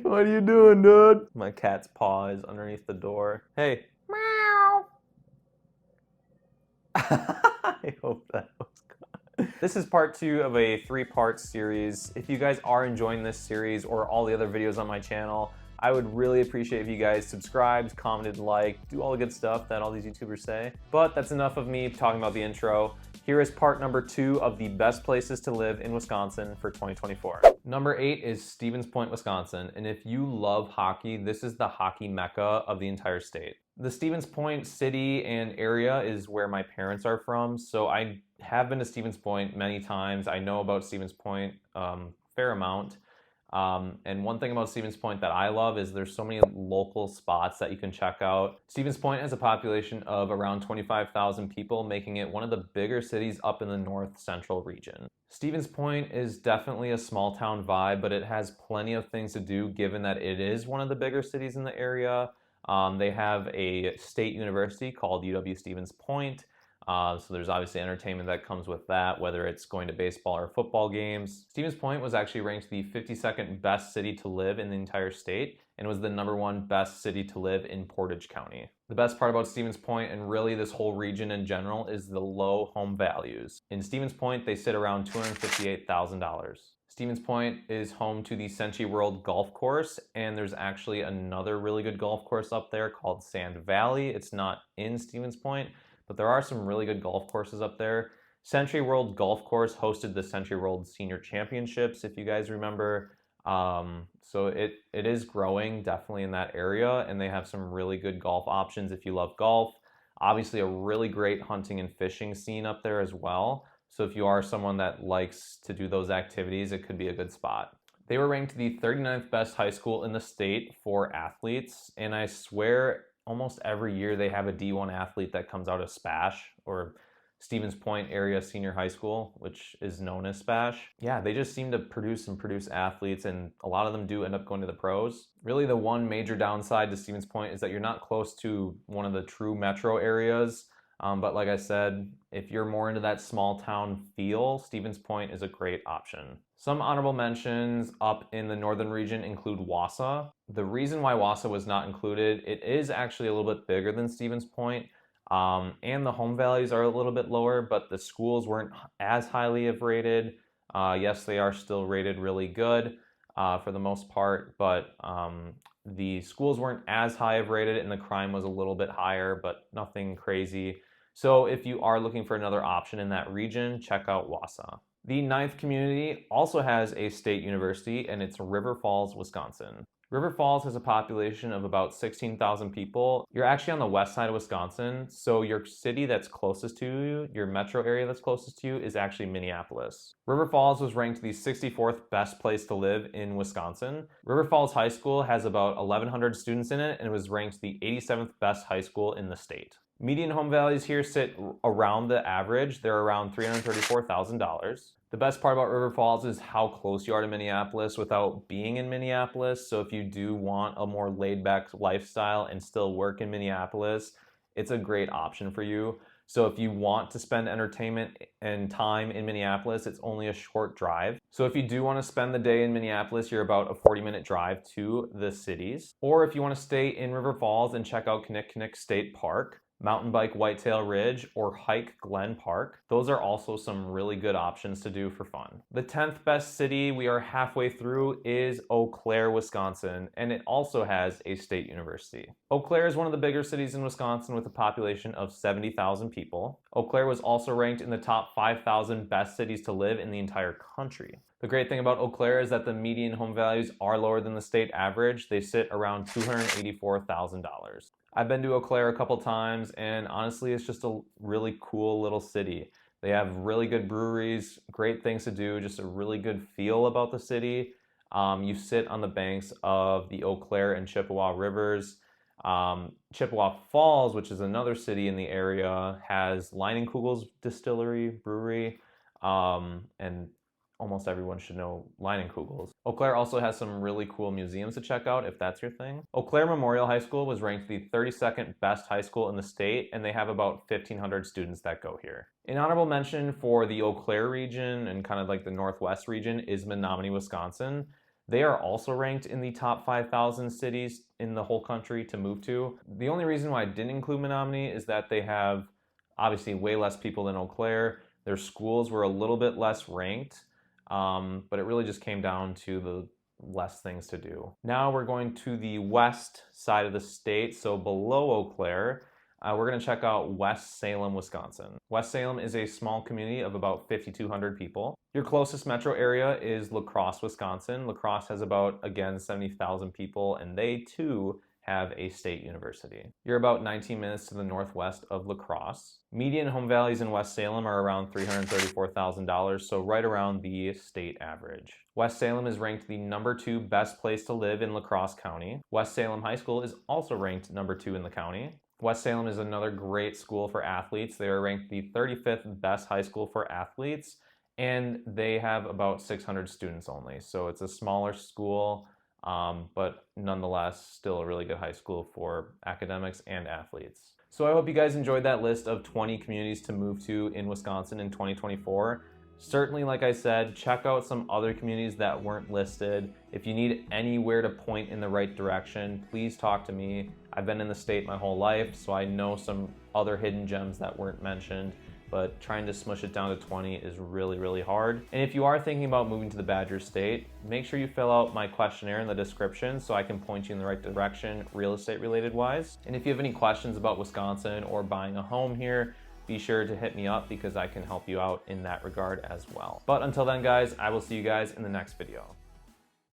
What are you doing, dude? My cat's paw is underneath the door. Hey. Meow. I hope that was good. This is part 2 of a 3-part series. If you guys are enjoying this series or all the other videos on my channel, I would really appreciate if you guys subscribed, commented, liked, do all the good stuff that all these YouTubers say. But that's enough of me talking about the intro. Here is part number 2 of the best places to live in Wisconsin for 2024. Number 8 is Stevens Point, Wisconsin. And if you love hockey, this is the hockey mecca of the entire state. The Stevens Point city and area is where my parents are from, so I have been to Stevens Point many times. I know about Stevens Point fair amount. And one thing about Stevens Point that I love is there's so many local spots that you can check out. Stevens Point has a population of around 25,000 people, making it one of the bigger cities up in the north central region. Stevens Point is definitely a small town vibe, but it has plenty of things to do given that it is one of the bigger cities in the area. They have a state university called UW-Stevens Point. So there's obviously entertainment that comes with that, whether it's going to baseball or football games. Stevens Point was actually ranked the 52nd best city to live in the entire state and was the #1 best city to live in Portage County. The best part about Stevens Point, and really this whole region in general, is the low home values. In Stevens Point, they sit around $258,000. Stevens Point is home to the Century World Golf Course, and there's actually another really good golf course up there called Sand Valley. It's not in Stevens Point, but there are some really good golf courses up there. Century World Golf Course hosted the Century World Senior Championships, if you guys remember. So it is growing definitely in that area, and they have some really good golf options if you love golf. Obviously a really great hunting and fishing scene up there as well. So if you are someone that likes to do those activities, it could be a good spot. They were ranked the 39th best high school in the state for athletes, and I swear almost every year they have a D1 athlete that comes out of SPASH, or Stevens Point Area Senior High School, which is known as SPASH. Yeah, they just seem to produce athletes, and a lot of them do end up going to the pros. Really the one major downside to Stevens Point is that you're not close to one of the true metro areas. But like I said, if you're more into that small town feel, Stevens Point is a great option. Some honorable mentions up in the northern region include Wausau. The reason why Wausau was not included, it is actually a little bit bigger than Stevens Point, and the home values are a little bit lower, but the schools weren't as highly rated. Yes, they are still rated really good for the most part, but the schools weren't as high rated and the crime was a little bit higher, but nothing crazy. So if you are looking for another option in that region, check out Wausau. The 9th community also has a state university, and it's River Falls, Wisconsin. River Falls has a population of about 16,000 people. You're actually on the west side of Wisconsin, so your city that's closest to you, your metro area that's closest to you, is actually Minneapolis. River Falls was ranked the 64th best place to live in Wisconsin. River Falls High School has about 1,100 students in it and was ranked the 87th best high school in the state. Median home values here sit around the average. They're around $334,000. The best part about River Falls is how close you are to Minneapolis without being in Minneapolis. So if you do want a more laid-back lifestyle and still work in Minneapolis, it's a great option for you. So if you want to spend entertainment and time in Minneapolis, it's only a short drive. So if you do want to spend the day in Minneapolis, you're about a 40-minute drive to the cities. Or if you want to stay in River Falls and check out Kinnickinnic State Park, mountain bike Whitetail Ridge, or hike Glen Park. Those are also some really good options to do for fun. The 10th best city we are halfway through is Eau Claire, Wisconsin, and it also has a state university. Eau Claire is one of the bigger cities in Wisconsin with a population of 70,000 people. Eau Claire was also ranked in the top 5,000 best cities to live in the entire country. The great thing about Eau Claire is that the median home values are lower than the state average. They sit around $284,000. I've been to Eau Claire a couple times, and honestly, it's just a really cool little city. They have really good breweries, great things to do, just a really good feel about the city. You sit on the banks of the Eau Claire and Chippewa rivers. Chippewa Falls, which is another city in the area, has Leinenkugel's distillery, brewery, and almost everyone should know Leinenkugel's. Eau Claire also has some really cool museums to check out if that's your thing. Eau Claire Memorial High School was ranked the 32nd best high school in the state, and they have about 1,500 students that go here. An honorable mention for the Eau Claire region and kind of like the Northwest region is Menominee, Wisconsin. They are also ranked in the top 5,000 cities in the whole country to move to. The only reason why I didn't include Menominee is that they have obviously way less people than Eau Claire. Their schools were a little bit less ranked, but it really just came down to the less things to do. Now we're going to the west side of the state, so below Eau Claire. We're going to check out West Salem, Wisconsin. West Salem is a small community of about 5,200 people. Your closest metro area is La Crosse, Wisconsin. La Crosse has about, again, 70,000 people, and they too have a state university. You're about 19 minutes to the northwest of La Crosse. Median home values in West Salem are around $334,000, so right around the state average. West Salem is ranked the #2 best place to live in La Crosse County. West Salem High School is also ranked #2 in the county. West Salem is another great school for athletes. They are ranked the 35th best high school for athletes, and they have about 600 students only. So it's a smaller school, but nonetheless, still a really good high school for academics and athletes. So I hope you guys enjoyed that list of 20 communities to move to in Wisconsin in 2024. Certainly, like I said, check out some other communities that weren't listed. If you need anywhere to point in the right direction, please talk to me. I've been in the state my whole life, so I know some other hidden gems that weren't mentioned, but trying to smush it down to 20 is really, really hard. And if you are thinking about moving to the Badger State, make sure you fill out my questionnaire in the description so I can point you in the right direction, real estate related wise. And if you have any questions about Wisconsin or buying a home here, be sure to hit me up because I can help you out in that regard as well. But until then, guys, I will see you guys in the next video.